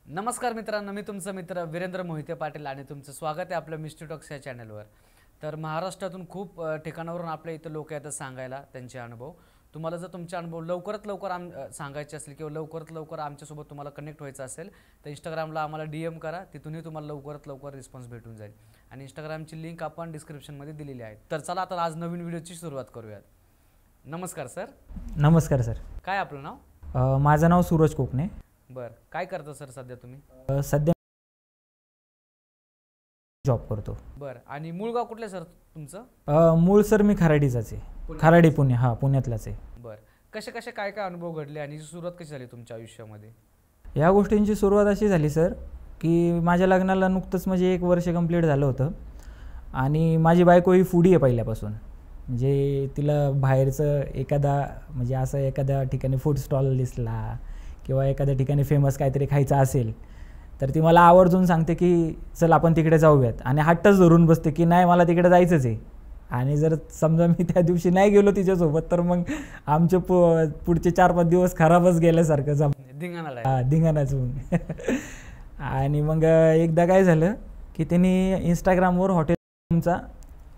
नमस्कार मित्रांनो, मी तुमचा मित्र वीरेंद्र मोहिते पाटील आणि तुमचं स्वागत आहे आपल्या मिस्ट्री टॉक्स या चॅनलवर। तर महाराष्ट्रातून खूप ठिकाणावरून आपल्या इथं लोक येतात सांगायला त्यांचे अनुभव। तुम्हाला जर तुमचे अनुभव लवकरात लवकर सांगायचे असतील किंवा लवकरात लवकर आमच्यासोबत तुम्हाला कनेक्ट व्हायचं असेल तर इंस्टाग्रामला आम्हाला DM करा, तिथूनही तुम्हाला लवकरात लवकर रिस्पॉन्स भेटून जाईल आणि इंस्टाग्रामची लिंक आपण डिस्क्रिप्शनमध्ये दिलेली आहे। तर चला आता आज नवीन व्हिडिओची सुरुवात करूयात। नमस्कार सर। नमस्कार सर। काय आपलं नाव? माझं नाव सूरज कोकणे। बरं, काय करता सर सध्या तुम्ही? सध्या जॉब करतो। बरं, आणि मूळ गाव कुठलं सर तुमचं? मूळ सर मी खराडीचाच आहे, खराडी पुणे, हा पुण्यातलाच आहे। बरं, कसे कसे काय काय अनुभव घडले आणि सुरुवात कशी झाली तुमच्या आयुष्यामध्ये? या गोष्टींची सुरुवात अशी झाली सर की माझ्या लग्नाला नुकतंच म्हणजे 1 वर्ष कंप्लीट झालं होतं आणि माझी बायको ही फूडी आहे पहिल्यापासून। म्हणजे तिला बाहेरचं म्हणजे असं एखाद्या ठिकाणी फूड स्टॉल दिसला किंवा एखाद्या ठिकाणी फेमस काहीतरी खायचं असेल तर ती मला आवर्जून सांगते की चल आपण तिकडे जाऊयात आणि हट्टच धरून बसते की नाही मला तिकडे जायचंच आहे। आणि जर समजा मी त्या दिवशी नाही गेलो तिच्यासोबत तर मग आमचे पुढचे 4-5 दिवस खराबच गेल्यासारखं धिंगाणाच आणि मग एकदा काय झालं की त्यांनी इंस्टाग्रामवर हॉटेलचा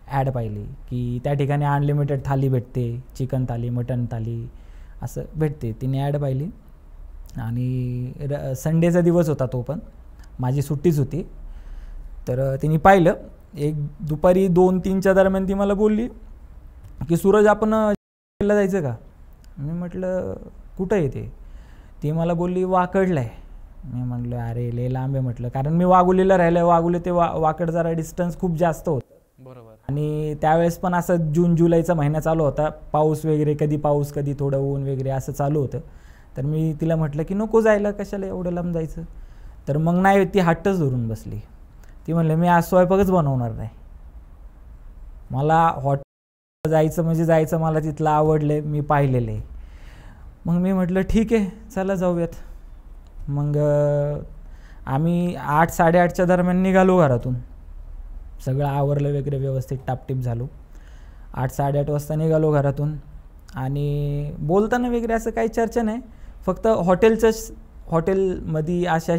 ॲड पाहिली की त्या ठिकाणी अनलिमिटेड थाली भेटते, चिकन थाली, मटन थाली असं भेटते। तिने ॲड पाहिली आणि संडेचा दिवस होता तो, पण माझी सुट्टीच होती। तर तिने पाहिलं, एक दुपारी 2-3च्या दरम्यान ती मला बोलली की सूरज आपण जायचं का? मी म्हटलं कुठं येते? ती मला बोलली वाकडला आहे। मी म्हटलं अरे लय लांब आहे म्हटलं, कारण मी वाघोलीला राहिलं, वाघोली ते वाकड जरा डिस्टन्स खूप जास्त होतं। बरोबर। आणि त्यावेळेस पण असं जून-जुलैचा महिना चालू होता, पाऊस वगैरे, कधी पाऊस कधी थोडं ऊन वगैरे असं चालू होतं। तर मी तिला म्हटलं की नको जायला, कशाला एवढं लांब जायचं? तर मग नाही, ती हट्टच धरून बसली। ती म्हणली मी आज स्वयंपाकच बनवणार नाही, मला हॉटेल जायचं म्हणजे जायचं, मला तिथलं आवडलं, मी पाहिलेलं आहे। मग मी म्हटलं ठीक आहे चला जाऊयात। मग आम्ही 8-8:30च्या दरम्यान निघालो घरातून, सगळं आवरलं वगैरे व्यवस्थित टापटीप झालो। 8-8:30 वाजता निघालो घरातून आणि बोलताना वगैरे असं काही चर्चा नाही, फक्त हॉटेलमध्ये असे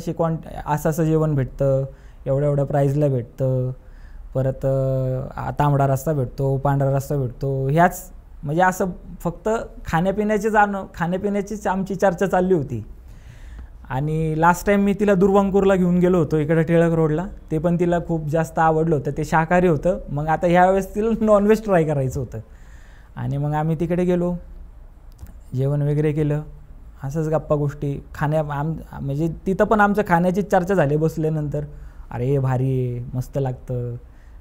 असं जेवण भेटतं, एवढ्या प्राईजला भेटतं, परत तांबडा रस्सा भेटतो, पांढरा रस्सा भेटतो, ह्याच म्हणजे असं फक्त खाण्यापिण्याचीच आमची चर्चा चालली होती। आणि लास्ट टाईम मी तिला दुर्वांकूरला घेऊन गेलो होतो, इकडे टिळक रोडला, ते पण तिला खूप जास्त आवडलं होतं, ते शाकाहारी होतं। मग आता ह्यावेळेस तिला नॉनव्हेज ट्राय करायचं होतं आणि मग आम्ही तिकडे गेलो, जेवण वगैरे केलं, असंच गप्पा गोष्टी म्हणजे तिथं पण आमचं खाण्याची चर्चा झाली बसल्यानंतर। अरे भारी आहे, मस्त लागतं।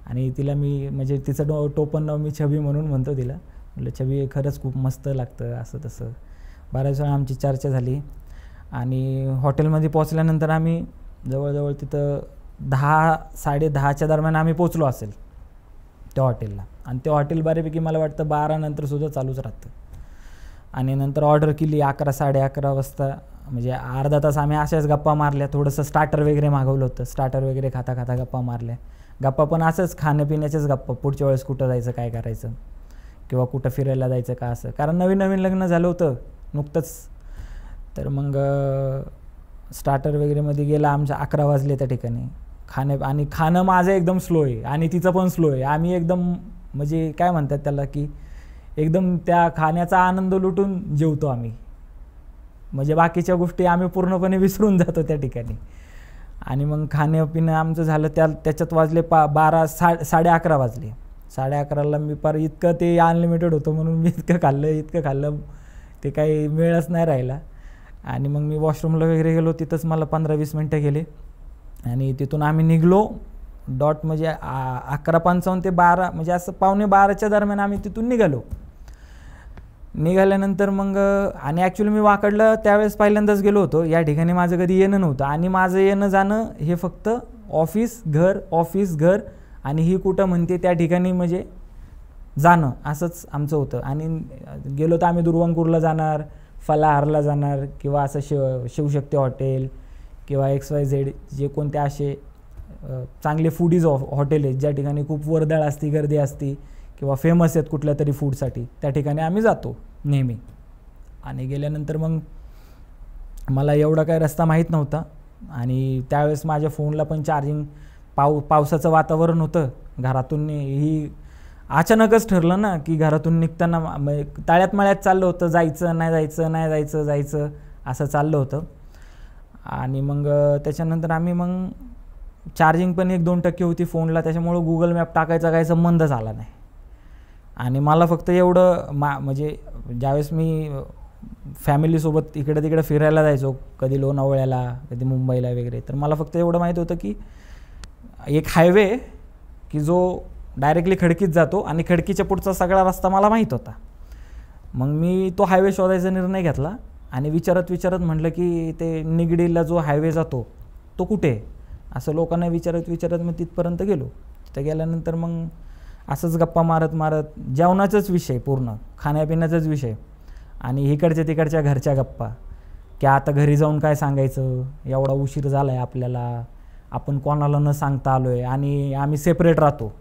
आणि तिला मी म्हणजे तिचं टोपण नाव मी छबी म्हणून म्हणतो तिला, म्हटलं छबी खरंच खूप मस्त लागतं, असं तसं बऱ्याच वेळा आमची चर्चा झाली। आणि हॉटेलमध्ये पोचल्यानंतर आम्ही जवळजवळ तिथं 10-10:30च्या दरम्यान आम्ही पोचलो असेल त्या हॉटेलला। आणि ते हॉटेल बऱ्यापैकी मला वाटतं 12 नंतरसुद्धा चालूच राहतं। आणि नंतर ऑर्डर केली 11-11:30 वाजता, म्हणजे अर्धा तास आम्ही अशाच गप्पा मारल्या, थोडंसं स्टार्टर वगैरे मागवलं होतं, स्टार्टर वगैरे खाता खाता गप्पा मारल्या। गप्पा पण असंच खाण्यापिण्याच्याच गप्पा, पुढच्या वेळेस कुठं जायचं, काय करायचं, किंवा कुठं फिरायला जायचं का, असं, कारण नवीन लग्न झालं होतं नुकतंच। तर मग स्टार्टर वगैरेमध्ये गेला आमच्या 11 वाजले त्या ठिकाणी। आणि खाणं माझं एकदम स्लो आहे आणि तिचं पण स्लो आहे। आम्ही एकदम म्हणजे काय म्हणतात त्याला की एकदम त्या खाण्याचा आनंद लुटून जेवतो आम्ही, म्हणजे बाकीच्या गोष्टी आम्ही पूर्णपणे विसरून जातो त्या ठिकाणी। आणि मग खाणं आमचं झालं, त्याच्यात वाजले 11:30 वाजले। 11:30ला मी पार इतकं ते अनलिमिटेड होतं म्हणून मी इतकं खाल्लं ते काही वेळच नाही राहिला। आणि मग मी वॉशरूमला वगैरे गेलो, तिथंच मला 15-20 मिनटं गेले आणि तिथून आम्ही निघलो डॉट म्हणजे 11:55 ते 12, म्हणजे असं 11:45च्या दरम्यान आम्ही तिथून निघाल्यानंतर मग आणि ॲक्च्युली मी वाकडला त्यावेळेस पहिल्यांदाच गेलो होतो, या ठिकाणी माझं कधी येणं नव्हतं। आणि माझं येणं जाणं हे फक्त ऑफिस घर आणि ही कुठं म्हणते त्या ठिकाणी म्हणजे जाणं, असंच आमचं होतं। आणि गेलो तर आम्ही दुर्वांकूरला जाणार, फलाहारला जाणार, किंवा असं शिवशक्ती हॉटेल किंवा XYZ जे कोणते असे चांगले फूडीज हॉटेल आहेत ज्या ठिकाणी खूप वर्दळ असते, गर्दी असते, किंवा फेमस आहेत कुठल्या तरी फूडसाठी, त्या ठिकाणी आम्ही जातो नेहमी। आणि गेल्यानंतर मग मला एवढा काय रस्ता माहीत नव्हता, आणि त्यावेळेस माझ्या फोनला पण चार्जिंग, पावसाचं वातावरण होतं, घरातून ही अचानकच ठरलं ना की घरातून निघताना ताळ्यात माळ्यात चाललं होतं, जायचं नाही जायचं नाही जायचं जायचं असं चाललं होतं. आणि मग त्याच्यानंतर आम्ही मग चार्जिंग पण 1-2% होती फोनला, त्याच्यामुळं गुगल मॅप टाकायचा काही संबंधच आला नाही. आणि मला फक्त एवढं म्हणजे ज्यावेळेस मी फॅमिलीसोबत इकडे तिकडे फिरायला जायचो, कधी लोणावळ्याला कधी मुंबईला वगैरे, तर मला फक्त एवढं माहीत होतं की एक हायवे की जो डायरेक्टली खडकीत जातो आणि खडकीच्या पुढचा सगळा रस्ता मला माहीत होता. मग मी तो हायवे शोधायचा निर्णय घेतला आणि विचारत म्हटलं की ते निगडीला जो हायवे जातो तो कुठे आहे, असं लोकांना विचारत मग तिथपर्यंत गेलो. तिथं गेल्यानंतर मग असंच गप्पा मारत जेवणाचाच विषय, पूर्ण खाण्यापिण्याचाच विषय आणि इकडच्या तिकडच्या घरच्या गप्पा की आता घरी जाऊन काय सांगायचं, एवढा उशीर झाला आहे आपल्याला, आपण कोणाला न सांगता आलो आहे. आणि आम्ही सेपरेट राहतो,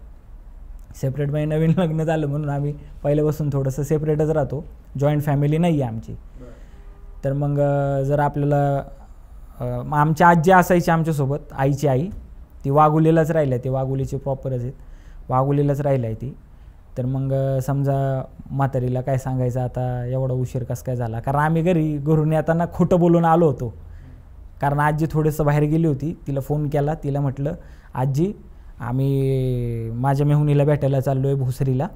सेपरेट म्हणजे नवीन लग्न झालं म्हणून आम्ही पहिल्यापासून थोडंसं सेपरेटच राहतो, जॉईंट फॅमिली नाही आहे आमची. तर मग जर आपल्याला आमची आजी असायची आमच्यासोबत, आईची आई, ती वाघुलीलाच राहिली आहे, ती वाघुलीची प्रॉपरच आहेत, वाघुलीलाच राहिली आहे ती. तर मग समजा म्हातारीला काय सांगायचं आता एवढा उशीर कसं काय झाला, कारण आम्ही घरून येताना खोटं बोलून आलो होतो, कारण आजी थोडंसं बाहेर गेली होती. तिला फोन केला, तिला म्हटलं आजी आम्ही माझ्या मेहुणीला भेटायला चाललो आहे भोसरीला,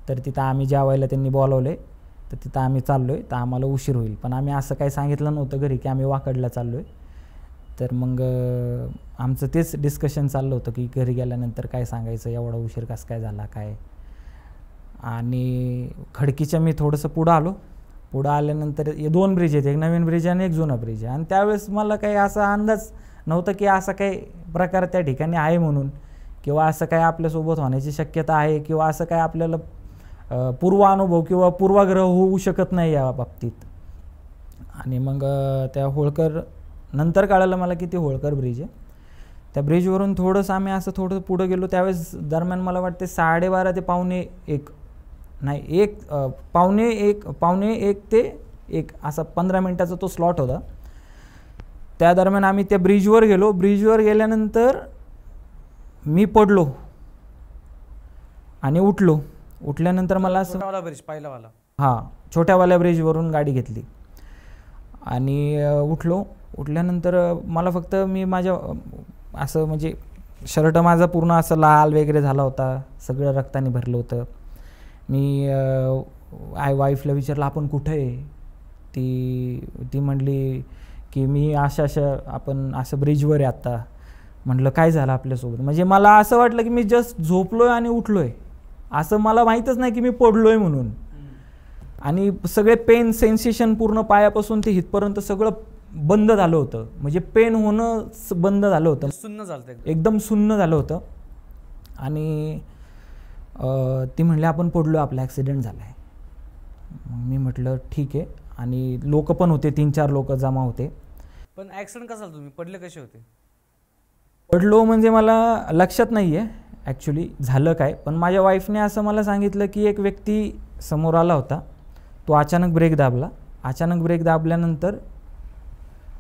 तर तिथं आम्ही जेवायला त्यांनी बोलावलं आहे, तर तिथं आम्ही चाललो आहे, तर आम्हाला उशीर होईल. पण आम्ही असं काही सांगितलं नव्हतं घरी की आम्ही वाकडला चाललो आहे. तर मग आमचं तेच डिस्कशन चाललं होतं की घरी गेल्यानंतर काय सांगायचं, एवढा उशीर कसं काय झाला काय. आणि खडकीच्या मी थोडंसं पुढं आल्यानंतर 2 ब्रिज आहेत, एक नवीन ब्रिज आणि एक जुना ब्रिज आहे. आणि त्यावेळेस मला काही असा अंदाज नव्हता की असा काही प्रकार त्या ठिकाणी आहे म्हणून, किंवा असं काय आपल्यासोबत होण्याची शक्यता आहे, किंवा असं काय आपल्याला पूर्वानुभव किंवा पूर्वाग्रह होऊ शकत नाही या बाबतीत. आणि मग त्या होळकर, नंतर कळालं मला की ते होळकर ब्रिज आहे. त्या ब्रिजवरून थोडंसं आम्ही असं थोडं पुढं गेलो, त्यावेळेस दरम्यान मला वाटते 12:30 ते पावणे एक ते 1 असा 15 मिनटाचा तो स्लॉट होता. त्या दरम्यान आम्ही त्या ब्रिजवर गेलो. ब्रिजवर गेल्यानंतर मी पडलो आणि उठल्यानंतर मला असं, ब्रिज पहिलावाला, हां, छोट्यावाल्या ब्रिजवरून गाडी घेतली आणि उठल्यानंतर मला फक्त मी माझ्या असं म्हणजे शर्ट माझा पूर्ण असं लाल वगैरे झाला होता, सगळं रक्ताने भरलं होतं. मी वाईफला विचारलं आपण कुठं आहे, ती म्हणली की मी आपण असं ब्रिजवर आहे आत्ता. म्हटलं काय झालं आपल्यासोबत, म्हणजे मला असं वाटलं की मी जस्ट झोपलोय आणि उठलोय, असं मला माहीतच नाही की मी पडलोय म्हणून. आणि सगळे पेन सेन्सेशन पूर्ण पायापासून ते हितपर्यंत सगळं बंद झालं होतं, म्हणजे पेन होणं बंद झालं होतं, सुन्न झालं, एकदम सुन्न झालं होतं. आणि ती म्हणली आपण पडलो, आपला ॲक्सिडेंट झाला आहे. मी म्हटलं ठीक आहे. आणि लोक पण होते, 3-4 लोक जमा होते. पण ॲक्सिडेंट कसा झाला, तुम्ही पडले कसे होते? पडलो म्हणजे मला लक्षात नाही आहे ॲक्च्युली झालं काय, पण माझ्या वाईफने असं मला सांगितलं की एक व्यक्ती समोर आला होता, तो अचानक ब्रेक दाबल्यानंतर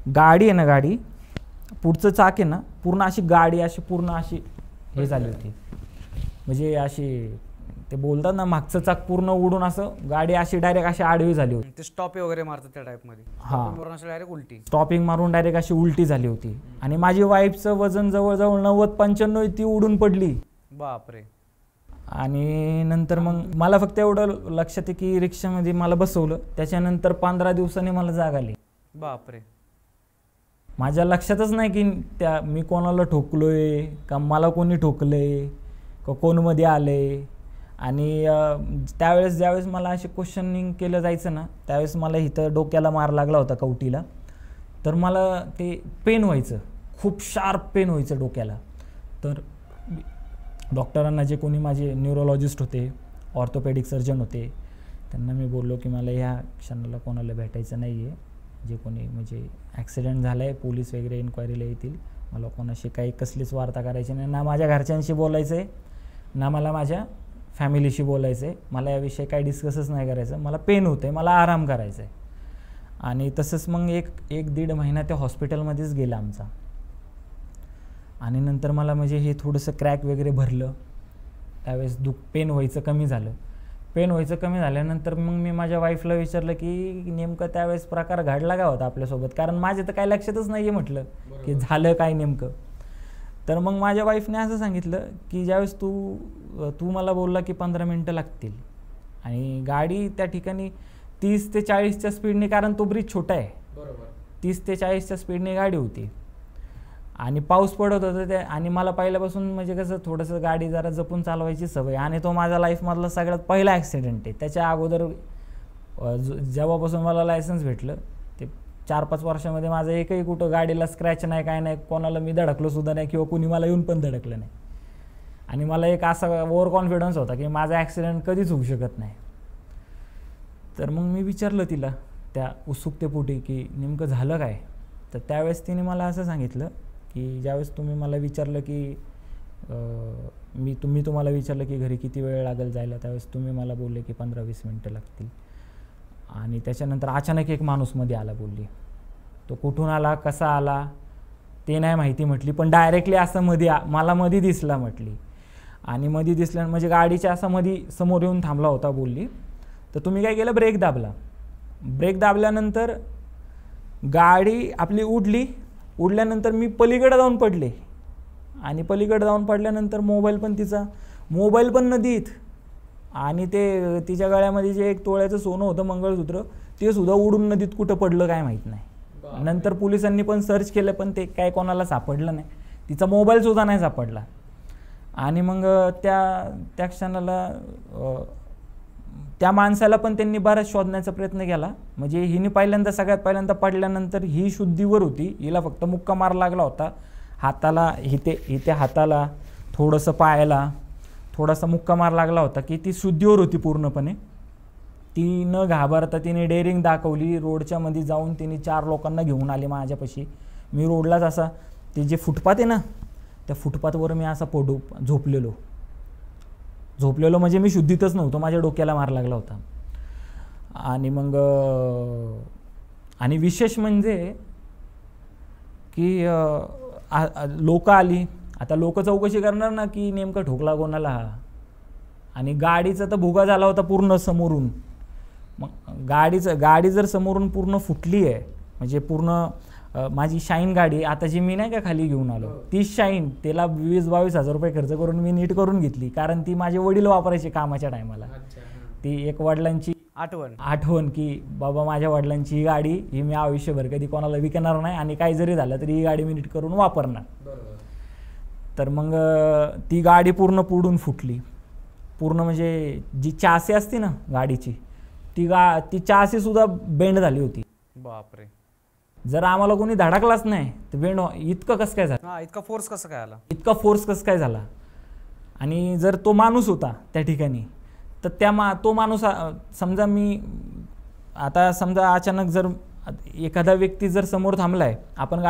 गाडी आहे ना, गाडी पुढचं चाक आहे ना, पूर्ण अशी गाडी अशी पूर्ण अशी हे झाली होती, म्हणजे अशी ते बोलतात ना मागचं चाक पूर्ण उडून असं गाडी अशी डायरेक्ट अशी आडवी झाली होती. ते स्टॉप वगैरे मारतात त्या टाईपमध्ये, हां, डायरेक्ट उलटी स्टॉपिंग मारून डायरेक्ट अशी उलटी झाली होती. आणि माझी वाईफचं वजन जवळजवळ 90-95 ती उडून पडली. बापरे. आणि नंतर मग मला फक्त एवढं लक्षात आहे की रिक्षामध्ये मला बसवलं, त्याच्यानंतर 15 दिवसांनी मला जाग आली. बापरे. माझ्या लक्षातच नाही की मी कोणाला ठोकलोय का मला कोणी ठोकलंय का कोणमध्ये आलंय. आणि ज्यावेळेस मला असे क्वेश्चनिंग केलं जायचं ना, त्यावेळेस मला इथं डोक्याला मार लागला होता कवटीला, तर मला ते पेन व्हायचं, खूप शार्प पेन व्हायचं डोक्याला. तर डॉक्टरांना, जे कोणी माझे न्यूरोलॉजिस्ट होते, ऑर्थोपेडिक सर्जन होते, त्यांना मी बोललो की मला ह्या क्षणाला कोणाला भेटायचं नाही आहे, जे कोणी म्हणजे ॲक्सिडेंट झाला आहे, पोलीस वगैरे इन्क्वायरीला येतील, मला कोणाशी काही कसलीच वार्ता करायची नाही, ना माझ्या घरच्यांशी बोलायचं आहे, ना मला माझ्या फॅमिलीशी बोलायचं आहे, मला याविषयी काही डिस्कसच नाही करायचं, मला पेन होतं आहे, मला आराम करायचा आहे. आणि तसंच मग एक दीड महिना त्या हॉस्पिटलमध्येच गेला आमचा. आणि नंतर मला म्हणजे हे थोडंसं क्रॅक वगैरे भरलं, त्यावेळेस पेन व्हायचं कमी झालं. पेन व्हायचं कमी झाल्यानंतर मग मी माझ्या वाईफला विचारलं की नेमकं त्यावेळेस प्रकार घडला काय होता आपल्यासोबत, कारण माझे तर काही लक्षातच नाही आहे म्हटलं की झालं काय नेमकं. तर मग माझ्या वाईफने असं सांगितलं की ज्यावेळेस तू मला बोलला की 15 मिनटं लागतील, आणि गाडी त्या ठिकाणी 30 ते 40च्या स्पीडने, कारण तो ब्रिज छोटा आहे, 30 ते 40च्या स्पीडने गाडी होती आणि पाऊस पडत होता ते. आणि मला पहिल्यापासून म्हणजे कसं थोडंसं गाडी जरा जपून चालवायची सवय, आणि तो माझ्या लाईफमधला सगळ्यात पहिला ॲक्सिडेंट आहे. त्याच्या अगोदर जेव्हापासून मला लायसन्स भेटलं ते 4-5 वर्षामध्ये माझं एकही कुठं गाडीला स्क्रॅच नाही, काय नाही, कोणाला मी धडकलो सुद्धा नाही किंवा कुणी मला येऊन पण धडकलं नाही. आणि मला एक असा ओव्हर कॉन्फिडन्स होता की माझा ॲक्सिडेंट कधीच होऊ शकत नाही. तर मग मी विचारलं तिला त्या उत्सुकतेपोटी की नेमकं झालं काय. तर त्यावेळेस तिने मला असं सांगितलं की ज्यावेळेस तुम्ही मला विचारलं की मी तुम्हाला विचारलं की घरी किती वेळ लागेल जायला, त्यावेळेस तुम्ही मला बोलले की 15-20 मिनटं लागतील. आणि त्याच्यानंतर अचानक एक माणूस मध्ये आला बोलली. तो कुठून आला, कसा आला ते नाही माहिती म्हटली, पण डायरेक्टली असं मला मध्ये दिसला म्हटली. आणि मध्ये दिसल्या म्हणजे गाडीच्या असं मध्ये समोर येऊन थांबला होता बोलली. तर तुम्ही काय केलं, ब्रेक दाबला. ब्रेक दाबल्यानंतर गाडी आपली उडल्यानंतर मी पलीकडे जाऊन पडले, आणि पलीकडे जाऊन पडल्यानंतर मोबाईल पण नदीत, आणि ते तिच्या गळ्यामध्ये जे 1 तोळ्याचं सोनं होतं मंगळसूत्र ते सुद्धा उडून नदीत कुठं पडलं काय माहीत नाही. नंतर पोलिसांनी पण सर्च केलं पण ते काय कोणाला सापडलं नाही, तिचा मोबाईल सुद्धा नाही सापडला. आणि मग त्या क्षणाला त्या माणसाला पण त्यांनी बराच शोधण्याचा प्रयत्न केला. म्हणजे हिने सगळ्यात पहिल्यांदा पडल्यानंतर ही शुद्धीवर होती, हिला फक्त मुक्का मार लागला होता हाताला, इथे हाताला, थोडंसं पायाला थोडासा मुक्का मार लागला होता की ती शुद्धीवर होती पूर्णपणे. ती न घाबरता तिने डेअरिंग दाखवली, रोडच्या मध्ये जाऊन तिने 4 लोकांना घेऊन आली माझ्यापाशी. मी रोडलाच असा, ते जे फुटपाथ आहे ना त्या फुटपाथवर मी असा झोपलेलो म्हणजे मी शुद्धीतच नव्हतो, माझ्या डोक्याला मार लागला होता. आणि मग आणि विशेष म्हणजे की लोक आली. आता लोक चौकशी करणार ना की नेमकं ठोकला कोणाला हा. आणि गाडीचा तर भुगा झाला होता पूर्ण समोरून. मग गाडी जर समोरून पूर्ण फुटली आहे म्हणजे पूर्ण माझी शाईन गाडी आता जी मी नाही का खाली घेऊन आलो, ती शाईन त्याला 20-22 हजार रुपये खर्च करून मी नीट करून घेतली, कारण ती माझे वडील वापरायचे कामाच्या टायमाला. ती एक वडिलांची आठवण की बाबा माझ्या वडिलांची ही गाडी ही मी आयुष्यभर कधी कोणाला विकणार नाही, आणि काही जरी झालं तरी ही गाडी मी नीट करून वापरणार. तर मग ती गाडी पूर्ण पुढून फुटली पूर्ण. म्हणजे जी चासी असते ना गाडीची ती चासी सुद्धा बेंड झाली होती. बापरे. जर आम्हाला कोणी धडकलाच नाही तर बेंड इतकं कसं काय झालं, इतका फोर्स कसं काय आला, फोर्स कसं काय झाला. आणि जर तो माणूस होता त्या ठिकाणी तर तो माणूस समजा अचानक जर एखादा व्यक्ती जर समोर थांबलाय, आपण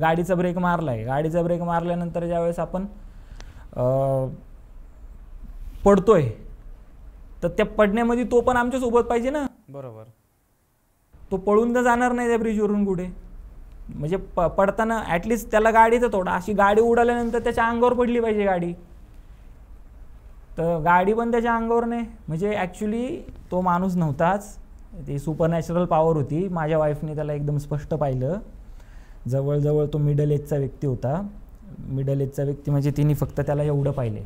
गाडीचा ब्रेक मारलाय, गाडीचा ब्रेक मारल्यानंतर ज्यावेळेस आपण पडतोय तर त्या पडण्यामध्ये तो पण आमच्या सोबत पाहिजे ना. बरोबर. तो पळून तर जाणार नाही त्या ब्रिजवरून कुठे. म्हणजे पडताना ॲटलिस्ट त्याला गाडीचं थोडा अशी गाडी उडाल्यानंतर त्याच्या अंगावर पडली पाहिजे गाडी. तर गाडी पण त्याच्या अंगावर नाही. म्हणजे ॲक्च्युली तो माणूस नव्हताच, ती सुपरनॅचरल पॉवर होती. माझ्या वाईफने त्याला एकदम स्पष्ट पाहिलं. जवळजवळ तो मिडल एजचा व्यक्ती होता. मिडल एजचा व्यक्ती म्हणजे तिने फक्त त्याला एवढं पाहिले,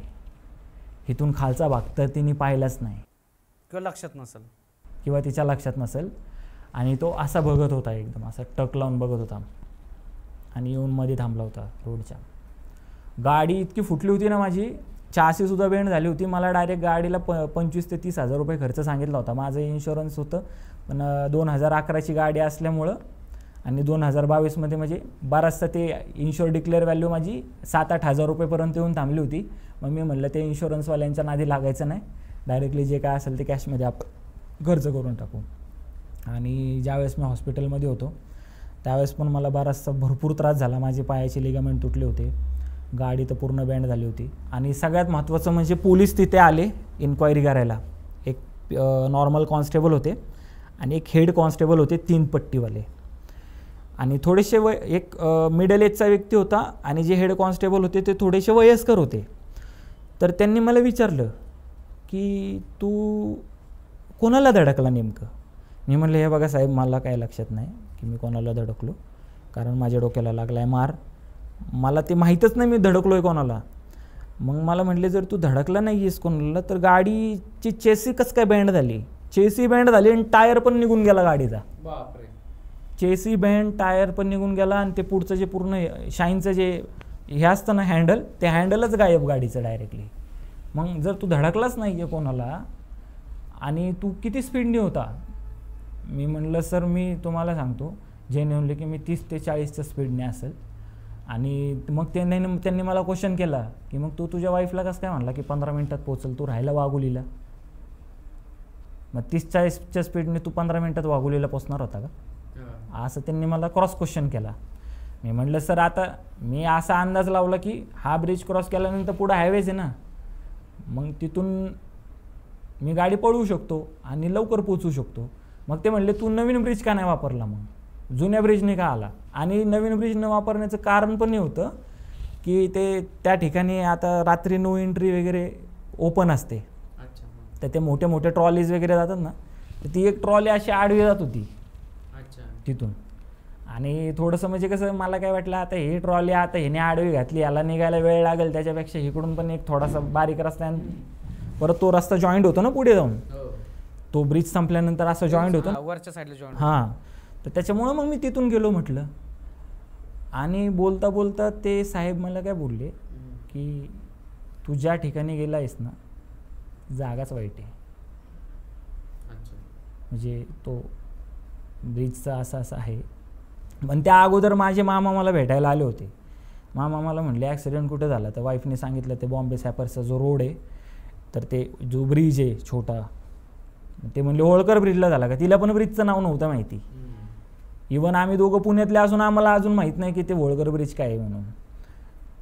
इथून खालचा भाग तर तिने पाहिलाच नाही किंवा तिच्या लक्षात नसेल. आणि तो असा बघत होता, एकदम असा टक लावून बघत होता आणि येऊन मध्ये थांबला होता रोडच्या. गाडी इतकी फुटली होती ना माझी, चासीसुद्धा बेंड झाली होती. मला डायरेक्ट गाडीला 25 ते 30 हजार रुपये खर्च सांगितला होता. माझं इन्शुरन्स होतं पण 2011ची गाडी असल्यामुळं आणि 2022मध्ये म्हणजे बराचसा ते इन्शुअर डिक्लेअर व्हॅल्यू माझी 7-8 हजार रुपयेपर्यंत येऊन थांबली होती. मग मी म्हटलं ते इन्शुरन्सवाल्यांच्या नादी लागायचं नाही, डायरेक्टली जे काय असेल ते कॅशमध्ये आपण खर्च करून टाकू. आणि ज्यावेळेस मी हॉस्पिटलमध्ये होतो त्यावेळेस पण मला बराचसा भरपूर त्रास झाला. माझे पायाचे लिगामेंट तुटले होते, गाडी तर पूर्ण बँड झाली होती. आणि सगळ्यात महत्त्वाचं म्हणजे पोलीस तिथे आले इन्क्वायरी करायला. एक नॉर्मल कॉन्स्टेबल होते आणि एक हेड कॉन्स्टेबल होते 3 पट्टीवाले, आणि थोडेसे एक मिडल एजचा व्यक्ती होता, आणि जे हेड कॉन्स्टेबल होते ते थोडेसे वयस्कर होते. तर त्यांनी मला विचारलं की तू कोणाला धडकला नेमकं. मी म्हणलं हे बघा साहेब, मला काय लक्षात नाही की मी कोणाला धडकलो, कारण माझ्या डोक्याला लागला आहे मार, मला ते माहीतच नाही मी धडकलो आहे कोणाला. मग मला म्हटले जर तू धडकला नाही आहेस कोणाला तर गाडीची चेसी कसं काय बँड झाली. चेसी बँड झाली आणि टायर पण निघून गेला गाडीचा. बापरे. चेसी बँड, टायर पण निघून गेला, आणि ते पुढचं जे पूर्ण शाईनचं जे हे असतं ना हँडल, ते हँडलच गायब गाडीचं डायरेक्टली. मग जर तू धडकलाच नाही आहे कोणाला आणि तू किती स्पीडने होता. मी म्हणलं सर मी तुम्हाला सांगतो जेन्युइनली की मी 30 ते 40च्या स्पीडने असेल. आणि मग त्यांनी मला क्वेश्चन केला की मग तू तुझ्या वाईफला कसं काय म्हणला की 15 मिनिटात पोहोचल, तू राहायला वाघोलीला, मग 30-40च्या स्पीडने तू 15 मिनिटात वाघोलीला पोचणार होता का, असं त्यांनी मला क्रॉस क्वेश्चन केला. मी म्हटलं सर आता मी असा अंदाज लावला की हा ब्रिज क्रॉस केल्यानंतर पुढं हायवेज आहे ना, मग तिथून मी गाडी पळवू शकतो आणि लवकर पोचू शकतो. मग ते म्हणले तू नवीन ब्रिज का नाही वापरला, मग जुन्या ब्रिजने का आला. आणि नवीन ब्रिज न वापरण्याचं कारण पण हे होतं की ते त्या ठिकाणी आता रात्री नो एंट्री वगैरे ओपन असते, तर ते मोठे मोठे ट्रॉलीज वगैरे जातात ना, तर ती एक ट्रॉली अशी आडवी जात होती तिथून. आणि थोडंसं म्हणजे कसं मला काय वाटलं आता हे ट्रॉली आता ह्याने आडवी घातली, याला निघायला वेळ लागेल, त्याच्यापेक्षा इकडून पण एक थोडासा बारीक रस्ता, परत तो रस्ता जॉईंट होतो ना पुढे जाऊन, तो ब्रिज संपल्यानंतर असं जॉईंट होतो वरच्या साईडला जॉईंट. हां, तर त्याच्यामुळं मग मी तिथून गेलो म्हटलं. आणि बोलता बोलता ते साहेब मला काय बोलले की तू ज्या ठिकाणी गेला आहेस ना जागाच वाईट आहे. म्हणजे तो ब्रिजचा असं आहे. पण त्या अगोदर माझे मामा मला भेटायला आले होते. मामा मला म्हणले ॲक्सिडेंट कुठे झाला, तर वाईफने सांगितलं ते बॉम्बे सॅपर्सचा जो रोड आहे, तर ते जो ब्रिज आहे छोटा, ते म्हणले होळकर ब्रिजला झाला का. तिला पण ब्रिजचं नाव नव्हतं माहिती. इवन आम्ही दोघं पुण्यातले असून आम्हाला अजून माहीत नाही की ते होळकर ब्रिज काय आहे म्हणून.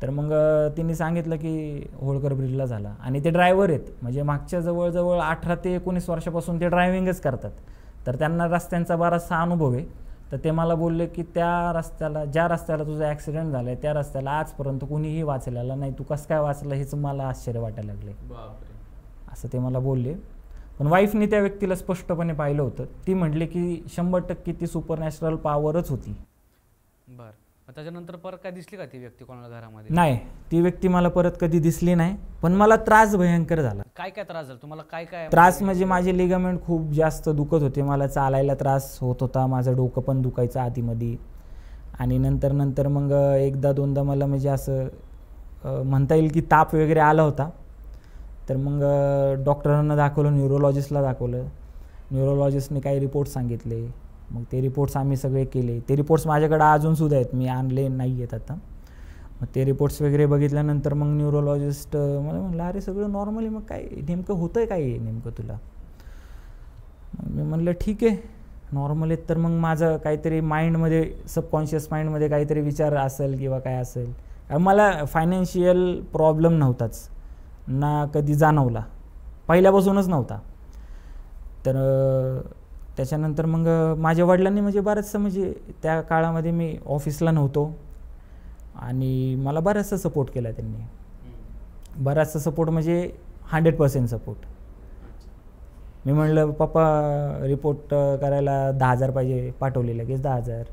तर मग तिने सांगितलं की होळकर ब्रिजला झाला. आणि ते ड्रायव्हर आहेत, म्हणजे मागच्या जवळजवळ 18 ते 19 वर्षापासून ते ड्रायव्हिंगच करतात, तर त्यांना रस्त्यांचा बराचसा अनुभव आहे. तर ते मला बोलले की त्या रस्त्याला, ज्या रस्त्याला तुझा ॲक्सिडेंट झाला आहे त्या रस्त्याला आजपर्यंत कुणीही वाचलेला नाही, तू कसं काय वाचलं हेच मला आश्चर्य वाटायला लागले, असं ते मला बोलले. पण वाईफने त्या व्यक्तीला स्पष्टपणे पाहिलं होतं. ती म्हटली की 100% ती सुपरनॅचरल पॉवरच होती. बरं, त्याच्यानंतर परत काय दिसली का ती व्यक्ती कोणाला घरामध्ये? नाही, ती व्यक्ती मला परत कधी दिसली नाही. पण मला त्रास भयंकर झाला. काय काय त्रास झाला तुम्हाला? काय काय त्रास म्हणजे माझे लिगामेंट खूप जास्त दुखत होते, मला चालायला त्रास होत होता, माझं डोकं पण दुखायचं आधीमध्ये. आणि नंतर मग एकदा दोनदा मला म्हणजे असं म्हणता येईल की ताप वगैरे आला होता. तर मग डॉक्टरांना दाखवलं, न्यूरोलॉजिस्टला दाखवलं. न्यूरोलॉजिस्टने काही रिपोर्ट्स सांगितले. मग ते रिपोर्ट्स आम्ही सगळे केले. ते रिपोर्ट्स माझ्याकडे अजूनसुद्धा आहेत, मी आणले नाही आहेत आता. मग ते रिपोर्ट्स वगैरे बघितल्यानंतर मग न्यूरोलॉजिस्ट मला म्हणलं अरे सगळं नॉर्मली, मग काय नेमकं होतं आहे काय नेमकं तुला. मग मी म्हणलं ठीक आहे नॉर्मल आहेत. तर मग माझं काहीतरी माइंडमध्ये, सबकॉन्शियस माइंडमध्ये काहीतरी विचार असेल किंवा काय असेल. मला फायनान्शियल प्रॉब्लेम नव्हताच ना, कधी जाणवला, पहिल्यापासूनच नव्हता. तर त्याच्यानंतर मग माझ्या वडिलांनी म्हणजे बरंचसं, म्हणजे त्या काळामध्ये मी ऑफिसला नव्हतो आणि मला बराचसा सपोर्ट केला त्यांनी. बराचसा सपोर्ट म्हणजे 100% सपोर्ट. मी म्हणलं पप्पा रिपोर्ट करायला 10,000 पाहिजे, पाठवले लगेच 10,000.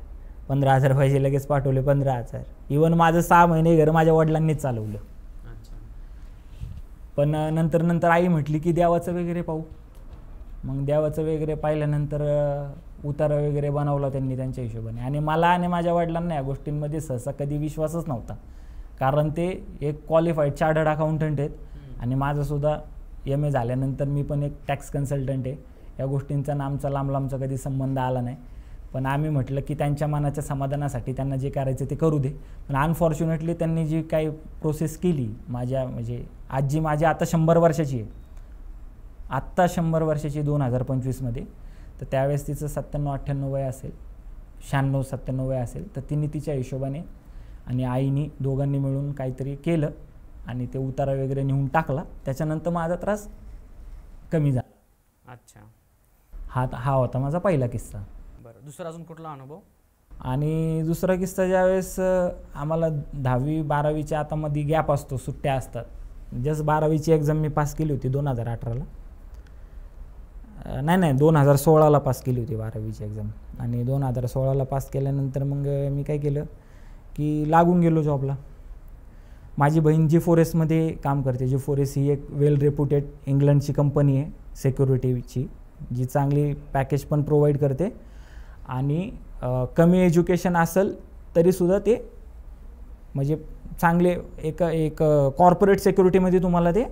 15,000 पाहिजे, लगेच पाठवले 15,000. इवन माझं 6 महिने घर माझ्या वडिलांनीच चालवलं. पण नंतर आई म्हटली की देवाचं वगैरे पाहू. मग देवाचं वगैरे पाहिल्यानंतर उतारा वगैरे बनवला त्यांनी त्यांच्या हिशोबाने. आणि मला आणि माझ्या वडिलांना या गोष्टींमध्ये सहसा कधी विश्वासच नव्हता, कारण ते एक क्वालिफाईड चार्टर्ड अकाउंटंट आहेत आणि माझंसुद्धा MA झाल्यानंतर मी पण एक टॅक्स कन्सल्टंट आहे. या गोष्टींचा आमचा लांबचा कधी संबंध आला नाही. पण आम्ही म्हटलं की त्यांच्या मनाच्या समाधानासाठी त्यांना जे करायचं ते करू दे. पण अनफॉर्च्युनेटली त्यांनी जी काही प्रोसेस केली, माझ्या म्हणजे आजी माझी आता 100 वर्षाची आहे, आत्ता 100 वर्षाची 2025मध्ये. तर त्यावेळेस तिचं 97-98 वय असेल, 96-97 वय असेल. तर तिने तिच्या हिशोबाने आणि आईनी दोघांनी मिळून काहीतरी केलं आणि ते उतारा वगैरे नेऊन टाकला. त्याच्यानंतर माझा त्रास कमी झाला. अच्छा. हा होता माझा पहिला किस्सा. बरं, दुसरा अजून कुठला अनुभव? आणि दुसरा किस्सा ज्यावेळेस आम्हाला 10वी 12वीच्या आता मध्ये गॅप असतो, सुट्ट्या असतात. जस्ट 12वीची एक्झाम मी पास केली होती 2018ला, नाही 2016ला पास केली होती 12वीची एक्झाम. आणि 2016ला पास केल्यानंतर मग मी काय केलं की लागून गेलो जॉबला. माझी बहीण G4S मध्ये काम करते. G4S ही एक वेल रेप्युटेड इंग्लंडची कंपनी आहे सिक्युरिटीची, जी चांगली पॅकेज पण प्रोव्हाइड करते आणि कमी एज्युकेशन असेल तरीसुद्धा ते म्हणजे चांगले एक कॉर्पोरेट सिक्युरिटीमध्ये तुम्हाला ते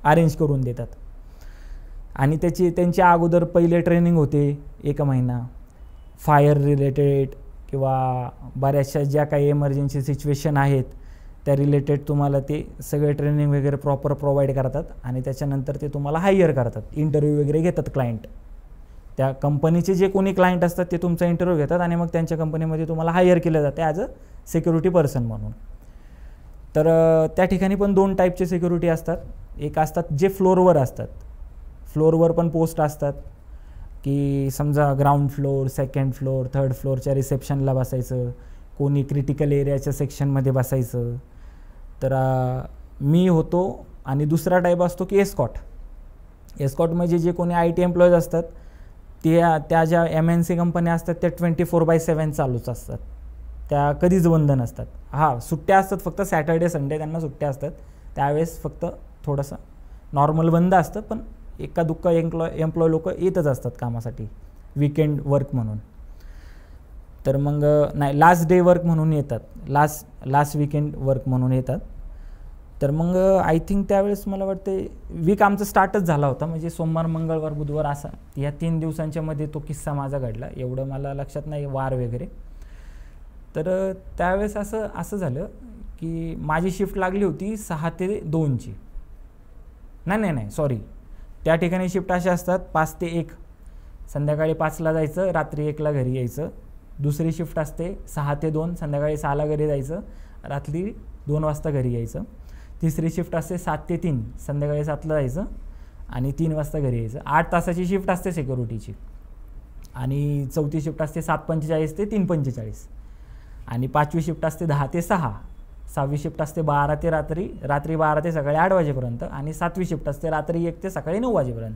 अरेंज करून देतात. आणि त्यांच्या अगोदर पहिले ट्रेनिंग होते 1 महिना, फायर रिलेटेड किंवा बऱ्याचशा ज्या काही इमर्जन्सी सिच्युएशन आहेत त्या रिलेटेड तुम्हाला ते सगळे ट्रेनिंग वगैरे प्रॉपर प्रोव्हाइड करतात. आणि त्याच्यानंतर ते तुम्हाला हायर करतात, इंटरव्ह्यू वगैरे घेतात क्लायंट. त्या कंपनीचे जे कोणी क्लायंट असतात ते तुमचा इंटरव्ह्यू घेतात आणि मग त्यांच्या कंपनीमध्ये तुम्हाला हायर केलं जाते ॲज अ सिक्युरिटी पर्सन म्हणून. तर त्या ठिकाणी पण 2 टाईपचे सिक्युरिटी असतात. एक असतात जे फ्लोअरवर असतात, फ्लोअरवर पण पोस्ट असतात की समजा ground floor, second floor, third फ्लोअरच्या रिसेप्शनला बसायचं, कोणी क्रिटिकल एरियाच्या सेक्शनमध्ये बसायचं. तर मी होतो. आणि दुसरा टाईप असतो की एस्कॉट. एस्कॉट म्हणजे जे कोणी IT एम्प्लॉईज असतात त्या ज्या MNC कंपन्या असतात त्या 24/7 चालूच असतात, त्या कधीच बंद नसतात. सुट्ट्या असतात फक्त सॅटर्डे संडे त्यांना सुट्ट्या असतात, त्यावेळेस फक्त थोडंसं नॉर्मल बंद असतं, पण एका दुक्का एम्प्लॉय लोक येतच असतात कामासाठी वीकेंड वर्क म्हणून. तर मग नाही, लास्ट डे वर्क म्हणून येतात, लास्ट वीकेंड वर्क म्हणून येतात. तर मग आय थिंक त्यावेळेस मला वाटते वीक आमचा स्टार्टच झाला होता, म्हणजे सोमवार मंगळवार बुधवार असा या 3 दिवसांच्या मध्ये तो किस्सा माझा घडला. एवढं मला लक्षात नाही वार वगैरे. तर त्यावेळेस असं झालं की माझी शिफ्ट लागली होती 6 ते 2ची. नाही सॉरी, त्या ठिकाणी शिफ्ट अशा असतात 5 ते 1, संध्याकाळी 5ला जायचं, रात्री 1ला घरी यायचं. दुसरी शिफ्ट असते 6 ते 2, संध्याकाळी 6ला घरी जायचं, रात्री 2 वाजता घरी यायचं. तिसरी शिफ्ट असते 7 ते 3, संध्याकाळी 7ला जायचं आणि 3 वाजता घरी यायचं. 8 तासाची शिफ्ट असते सिक्युरिटीची. आणि चौथी शिफ्ट असते 7:45 ते 3:45. आणि 5वी शिफ्ट असते 10 ते 6. 6वी शिफ्ट असते 12 ते रात्री 12 ते सकाळी 8 वाजेपर्यंत. आणि 7वी शिफ्ट असते रात्री 1 ते सकाळी 9 वाजेपर्यंत.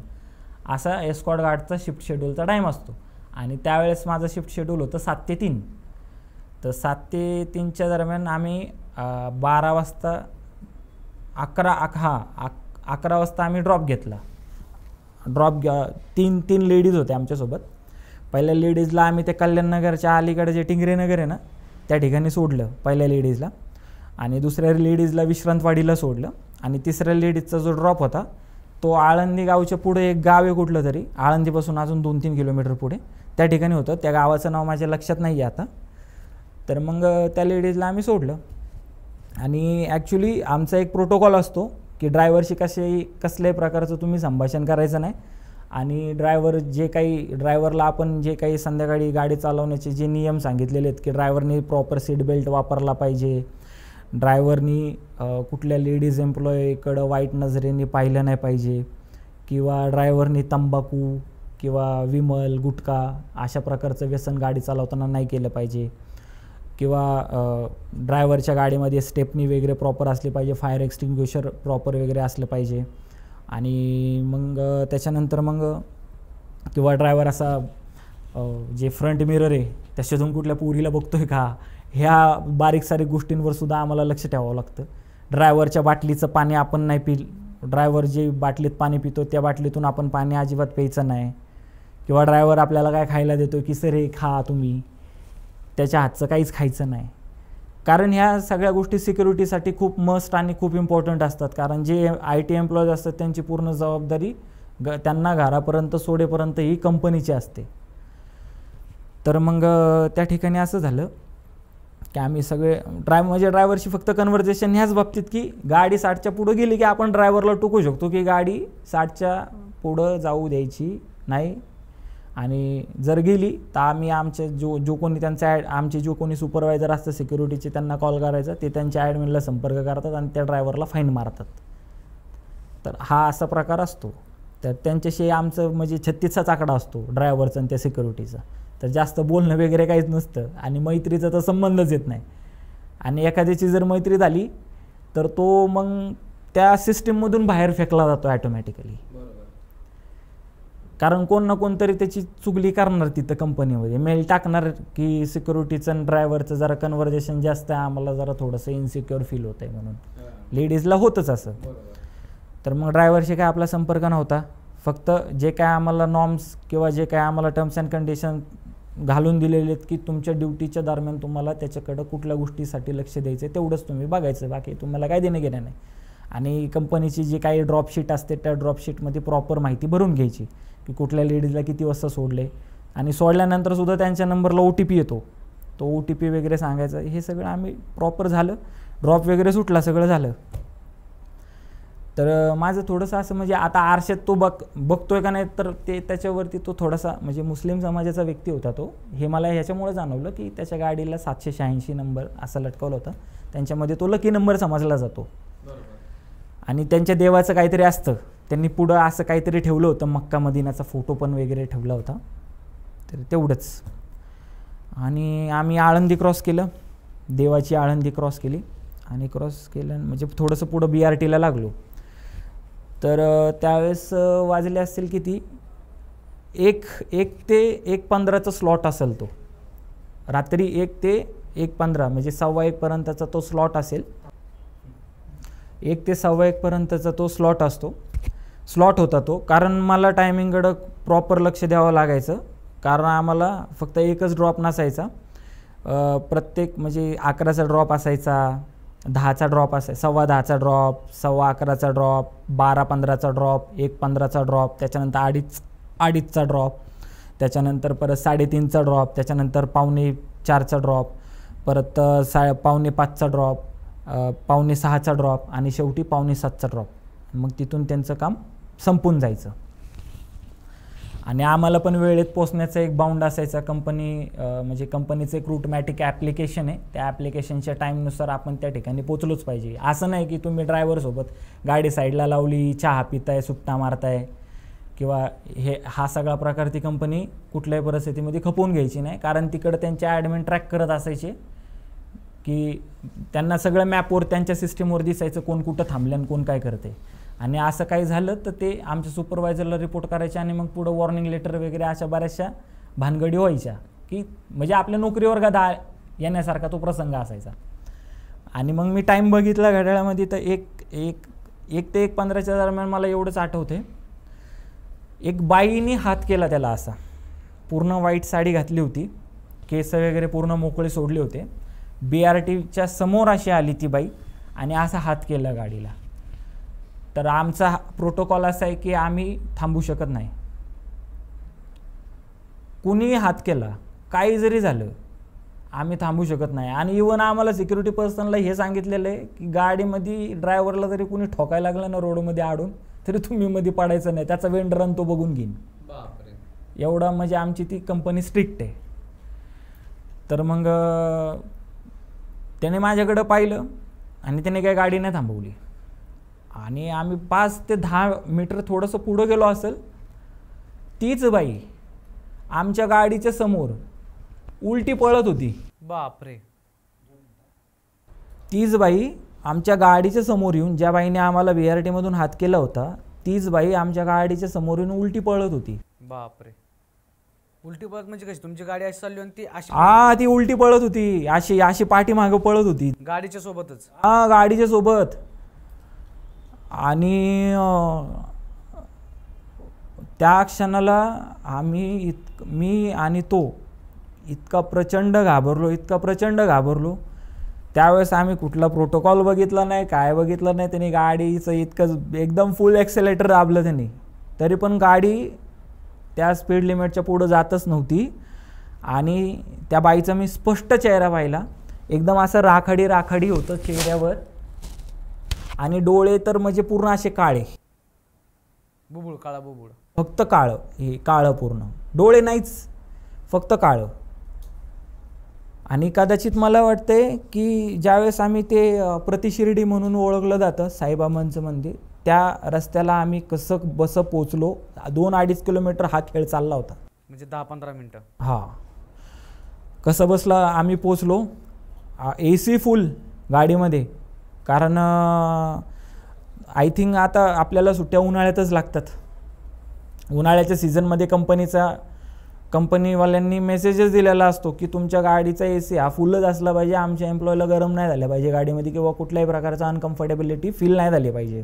असा एस्कॉट गार्डचा शिफ्ट शेड्यूलचा टाईम असतो. आणि त्यावेळेस माझं शिफ्ट शेड्यूल होतं 7 ते 3. तर 7 ते 3च्या दरम्यान आम्ही 12 वाजता 11 वाजता आम्ही ड्रॉप घेतला. तीन लेडीज होत्या आमच्यासोबत. पहिल्या लेडीजला आम्ही ते कल्याणनगरच्या अलीकडे जे टिंगरे नगर आहे ना त्या ठिकाणी सोडलं पहिल्या लेडीजला. आणि दुसऱ्या लेडीजला विश्रांतवाडीला सोडलं. आणि तिसऱ्या लेडीजचा जो ड्रॉप होता तो आळंदी गावच्या पुढे एक गाव आहे कुठलं तरी, आळंदीपासून अजून 2-3 किलोमीटर पुढे, त्या ठिकाणी होतं. त्या गावाचं नाव माझ्या लक्षात नाही आहे आता. तर मग त्या लेडीजला आम्ही सोडलं. आणि ॲक्च्युली आमचा एक प्रोटोकॉल असतो की ड्रायव्हरशी कसल्याही प्रकारचं तुम्ही संभाषण करायचं नाही. आणि ड्रायव्हरला आपण जे काही संध्याकाळी गाडी चालवण्याचे जे नियम सांगितलेले आहेत की ड्रायव्हरनी प्रॉपर सीट बेल्ट वापरला पाहिजे, ड्रायव्हरनी कुठल्या लेडीज एम्प्लॉईकडं वाईट नजरेने पाहिलं नाही पाहिजे, किंवा ड्रायव्हरनी तंबाखू किंवा विमल गुटखा अशा प्रकारचं व्यसन गाडी चालवताना नाही केलं पाहिजे, किंवा ड्रायव्हरच्या गाडीमध्ये स्टेपनी वगैरे प्रॉपर असली पाहिजे, फायर एक्सटिंग्विशर प्रॉपर वगैरे असलं पाहिजे. आणि मग त्याच्यानंतर मग किंवा ड्रायव्हर असा जे फ्रंट मिरर आहे त्याच्यातून कुठल्या पोरीला बघतोय का, ह्या बारीक सारीक गोष्टींवर सुद्धा आम्हाला लक्ष ठेवावं लागतं. ड्रायव्हरच्या बाटलीचं पाणी आपण नाही ड्रायव्हर जे बाटलीत पाणी पितो त्या बाटलीतून आपण पाणी अजिबात प्यायचं नाही. किंवा ड्रायव्हर आपल्याला काय खायला देतो की सर हे खा तुम्ही, त्याच्या हातचं काहीच खायचं नाही. कारण ह्या सगळ्या गोष्टी सिक्युरिटीसाठी खूप मस्ट आणि खूप इम्पॉर्टंट असतात. कारण जे IT एम्प्लॉईज असतात त्यांची पूर्ण जबाबदारी त्यांना घरापर्यंत सोडेपर्यंत ही कंपनीची असते. तर मग त्या ठिकाणी असं झालं की आम्ही सगळे ड्रायव्हरशी फक्त कन्व्हर्सेशन ह्याच बाबतीत की गाडी 60च्या पुढं गेली की आपण ड्रायव्हरला टोकू शकतो की गाडी 60च्या पुढं जाऊ द्यायची नाही. आणि जर गेली तर आम्ही आमचे जो कोणी त्यांचा आमचे जो कोणी सुपरवायझर असतं सिक्युरिटीचे त्यांना कॉल करायचा, ते त्यांच्या ॲडमिनला संपर्क करतात आणि त्या ड्रायव्हरला फाईन मारतात. तर हा असा प्रकार असतो. तर त्यांच्याशी आमचं म्हणजे 36चाच आकडा असतो ड्रायव्हरचा आणि त्या सिक्युरिटीचा. तर जास्त बोलणं वगैरे काहीच नसतं आणि मैत्रीचा तर संबंधच येत नाही. आणि एखाद्याची जर मैत्री झाली तर तो मग त्या सिस्टीममधून बाहेर फेकला जातो ॲटोमॅटिकली. कारण कोण ना कोणतरी त्याची चुगली करणार तिथं कंपनीमध्ये, मेल टाकणार की सिक्युरिटीचं आणि ड्रायव्हरचं जरा कन्व्हर्जेशन जास्त आहे, आम्हाला जरा थोडंसं इन्सिक्युअर फील होतं आहे म्हणून. लेडीजला होतंच असं. तर मग ड्रायव्हरशी काय आपला संपर्क नव्हता. फक्त जे काय आम्हाला नॉर्म्स किंवा जे काय आम्हाला टर्म्स अँड कंडिशन घालून दिलेले आहेत की तुमच्या ड्युटीच्या दरम्यान तुम्हाला त्याच्याकडं कुठल्या गोष्टीसाठी लक्ष द्यायचं आहे तेवढंच तुम्ही बघायचं, बाकी तुम्हाला काय देणं घेणं नाही. आणि कंपनीची जी काही ड्रॉपशीट असते त्या ड्रॉपशीटमध्ये प्रॉपर माहिती भरून घ्यायची की कुठल्या लेडीजला किती वाजता सोडले, आणि सोडल्यानंतरसुद्धा त्यांच्या नंबरला OTP येतो, तो OTP वगैरे सांगायचं. हे सगळं आम्ही प्रॉपर झालं, ड्रॉप वगैरे सुटला, सगळं झालं. तर माझं थोडंसं असं म्हणजे आता आरशात तो बघतोय का नाही तर ते त्याच्यावरती तो थोडासा म्हणजे मुस्लिम समाजाचा व्यक्ती होता तो. हे मला ह्याच्यामुळे जाणवलं की त्याच्या गाडीला 786 नंबर असा लटकवला होता, त्यांच्यामध्ये तो लकी नंबर समजला जातो. आणि त्यांच्या देवाचं काहीतरी असतं, त्यांनी पुढं असं काहीतरी ठेवलं होतं, मक्का मदिनाचा फोटो पण वगैरे ठेवला होता. तर तेवढंच. आणि आम्ही आळंदी क्रॉस केलं, देवाची आळंदी क्रॉस केली आणि क्रॉस केलं म्हणजे थोडंसं पुढं BRTला लागलो. तर त्यावेळेस वाजले असतील किती 1 ते 1:15चा स्लॉट असेल तो, रात्री 1 ते 1:15 म्हणजे 1:15 पर्यंतचा तो स्लॉट असेल. 1 ते 1:15 पर्यंतचा तो स्लॉट होता तो. कारण मला टायमिंगकडं प्रॉपर लक्ष द्यावं लागायचं, कारण आम्हाला फक्त एकच ड्रॉप नसायचा, प्रत्येक म्हणजे 11चा ड्रॉप असायचा, 10चा ड्रॉप असायचा, 10:15चा ड्रॉप, 11:15चा ड्रॉप, 12:15चा ड्रॉप, 1:15चा ड्रॉप, त्याच्यानंतर 2:30चा ड्रॉप, त्याच्यानंतर परत 3:30चा ड्रॉप, त्याच्यानंतर 4:45चा ड्रॉप, परत 4:45चा ड्रॉप, 5:45चा ड्रॉप आणि शेवटी 6:45चा ड्रॉप. मग तिथून त्यांचं काम संपून जायचं. आणि आम्हाला पण वेळेत पोचण्याचा एक बाउंड असायचा. म्हणजे कंपनीचं एक रूटमॅटिक ॲप्लिकेशन आहे, त्या ॲप्लिकेशनच्या टाईमनुसार आपण त्या ठिकाणी पोचलोच पाहिजे. असं नाही की तुम्ही ड्रायव्हरसोबत गाडी साईडला लावली, चहा पिताय, सुट्टा मारताय किंवा हा सगळा प्रकार ती कंपनी कुठल्याही परिस्थितीमध्ये खपवून घ्यायची नाही. कारण तिकडं त्यांचे ॲडमिन ट्रॅक करत असायचे की त्यांना सगळं मॅपवर त्यांच्या सिस्टीमवर दिसायचं कोण कुठं थांबलं आणि कोण काय करते. आणि असं काही झालं तर ते आमच्या सुपरवायझरला रिपोर्ट करायचे आणि मग पुढं वॉर्निंग लेटर वगैरे अशा बऱ्याचशा भानगडी व्हायच्या की म्हणजे आपल्या नोकरीवर गदा येण्यासारखा तो प्रसंग असायचा. आणि मग मी टाईम बघितला घड्याळामध्ये तर 1 ते 1:15च्या दरम्यान मला एवढंच आठवते, एक बाईने हात केला त्याला असा, पूर्ण व्हाईट साडी घातली होती, केस वगैरे पूर्ण मोकळे सोडले होते, BRTच्या समोर अशी आली ती बाई आणि असा हात केला गाडीला. तर आमचा प्रोटोकॉल असा आहे की आम्ही थांबू शकत नाही, कुणीही हात केला काही जरी झालं आम्ही थांबू शकत नाही. आणि इवन आम्हाला सिक्युरिटी पर्सनला हे सांगितलेलं आहे की गाडीमध्ये ड्रायव्हरला जरी कुणी ठोकायला लागलं ना रोडमध्ये आडून तरी तुम्ही मध्ये पडायचं नाही, त्याचा वेंड रन तो बघून घेईन. एवढा म्हणजे आमची ती कंपनी स्ट्रिक्ट आहे. तर मग त्याने माझ्याकडं पाहिलं आणि त्याने काही गाडी नाही थांबवली. आणि आम्ही 5 ते 10 मीटर थोडंसं पुढं गेलो असेल, तीच बाई आमच्या गाडीच्या समोर उलटी पळत होती. बापरे. तीच बाई आमच्या गाडीच्या समोर येऊन, ज्या बाईने आम्हाला BRT मधून हात केला होता तीच बाई आमच्या गाडीच्या समोर येऊन उलटी पळत होती. बापरे. उलटी पळत म्हणजे कशी? तुमची गाडी अशी चालली आणि ती अशी? ती उलटी पळत होती, अशी पाठीमागं पळत होती गाडीच्या सोबतच. गाडीच्या सोबत. आणि त्या क्षणाला मी आणि तो इतका प्रचंड घाबरलो. त्यावेळेस आम्ही कुठला प्रोटोकॉल बघितला नाही, काय बघितलं नाही. त्यांनी गाडीचं इतकं एकदम फुल ॲक्सेलेटर दाबलं त्यांनी, तरी पण गाडी त्या स्पीड लिमिटच्या पुढं जातच नव्हती. आणि त्या बाईचा मी स्पष्ट चेहरा पाहिला, एकदम असं राखाडी होतं चेहऱ्यावर आणि डोळे तर म्हणजे पूर्ण असे काळे, काळा बुबुळ, फक्त काळं, हे काळं पूर्ण, डोळे नाहीच, फक्त काळं. आणि कदाचित मला वाटते की ज्यावेळेस आम्ही ते प्रतिशिर्डी म्हणून ओळखलं जातं साईबाबांचं मंदिर, त्या रस्त्याला आम्ही कसं बसं पोचलो. 2-2.5 किलोमीटर हा खेळ चालला होता. म्हणजे 10-15 मिनटं. हां, कसं बसला आम्ही पोचलो. AC फुल गाडीमध्ये, कारण आय थिंक आता आपल्याला सुट्ट्या उन्हाळ्यातच लागतात. उन्हाळ्याच्या सीझनमध्ये कंपनीवाल्यांनी मेसेजेस दिलेला असतो की तुमच्या गाडीचा AC हा फुलच असला पाहिजे, आमच्या एम्प्लॉयला गरम नाही झालं पाहिजे गाडीमध्ये, किंवा कुठल्याही प्रकारचा अनकम्फर्टेबिलिटी फील नाही झाली पाहिजे.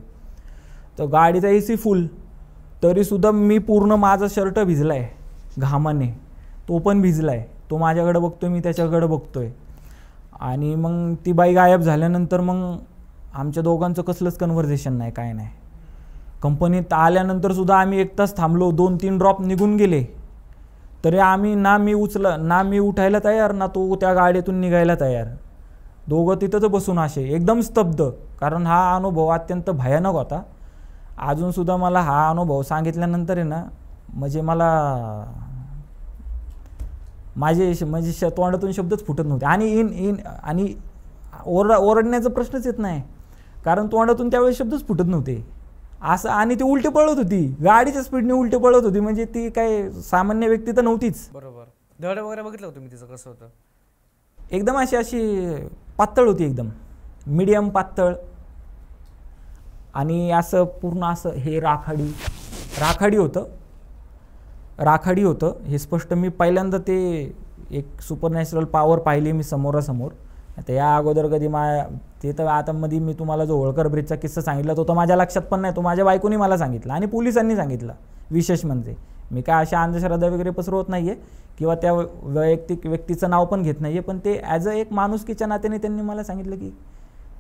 तर गाडीचा AC फुल, तरीसुद्धा मी पूर्ण माझा शर्ट भिजला आहे घामाने, तो पण भिजला आहे. तो माझ्याकडे बघतोय, मी त्याच्याकडे बघतोय. आणि मग ती बाई गायब झाल्यानंतर मग आमच्या दोघांचं कसलंच कन्व्हर्सेशन नाही, काय नाही. कंपनीत आल्यानंतर सुद्धा आम्ही 1 तास थांबलो. 2-3 ड्रॉप निघून गेले तरी आम्ही ना मी उठायला तयार, ना तो त्या गाडीतून निघायला तयार. दोघं तिथंच बसून असे एकदम स्तब्ध. कारण हा अनुभव अत्यंत भयानक होता. अजूनसुद्धा मला हा अनुभव सांगितल्यानंतर आहे ना, म्हणजे मला म्हणजे तोंडातून शब्दच फुटत नव्हते. आणि ओरडण्याचा प्रश्नच येत नाही, कारण तोंडातून त्यावेळेस शब्दच फुटत नव्हते असं. आणि ती उलटी पळत होती, गाडीच्या स्पीडने उलटी पळत होती. म्हणजे ती काय सामान्य व्यक्ती तर नव्हतीच. बरोबर. धड वगैरे बघितलं होतं तुम्ही, तिचं कसं होतं? एकदम अशी पातळ होती, एकदम मीडियम पातळ. आणि असं पूर्ण असं हे राखाडी होतं हे स्पष्ट. मी पहिल्यांदा ते एक सुपरनॅचरल पॉवर पाहिली मी समोरासमोर. आता या अगोदर कधी ते तर आता मध्ये मी तुम्हाला जो होळकर ब्रिजचा किस्सा सांगितला तो तर माझ्या लक्षात पण नाही. तो माझ्या बायकोनी मला सांगितला आणि पोलिसांनी सांगितला. विशेष म्हणजे मी काय अशा अंधश्रद्धा वगैरे पसरवत नाही आहे किंवा त्या वैयक्तिक व्यक्तीचं नाव पण घेत नाही आहे, पण ते ॲज अ एक माणुसकीच्या नात्याने त्यांनी मला सांगितलं की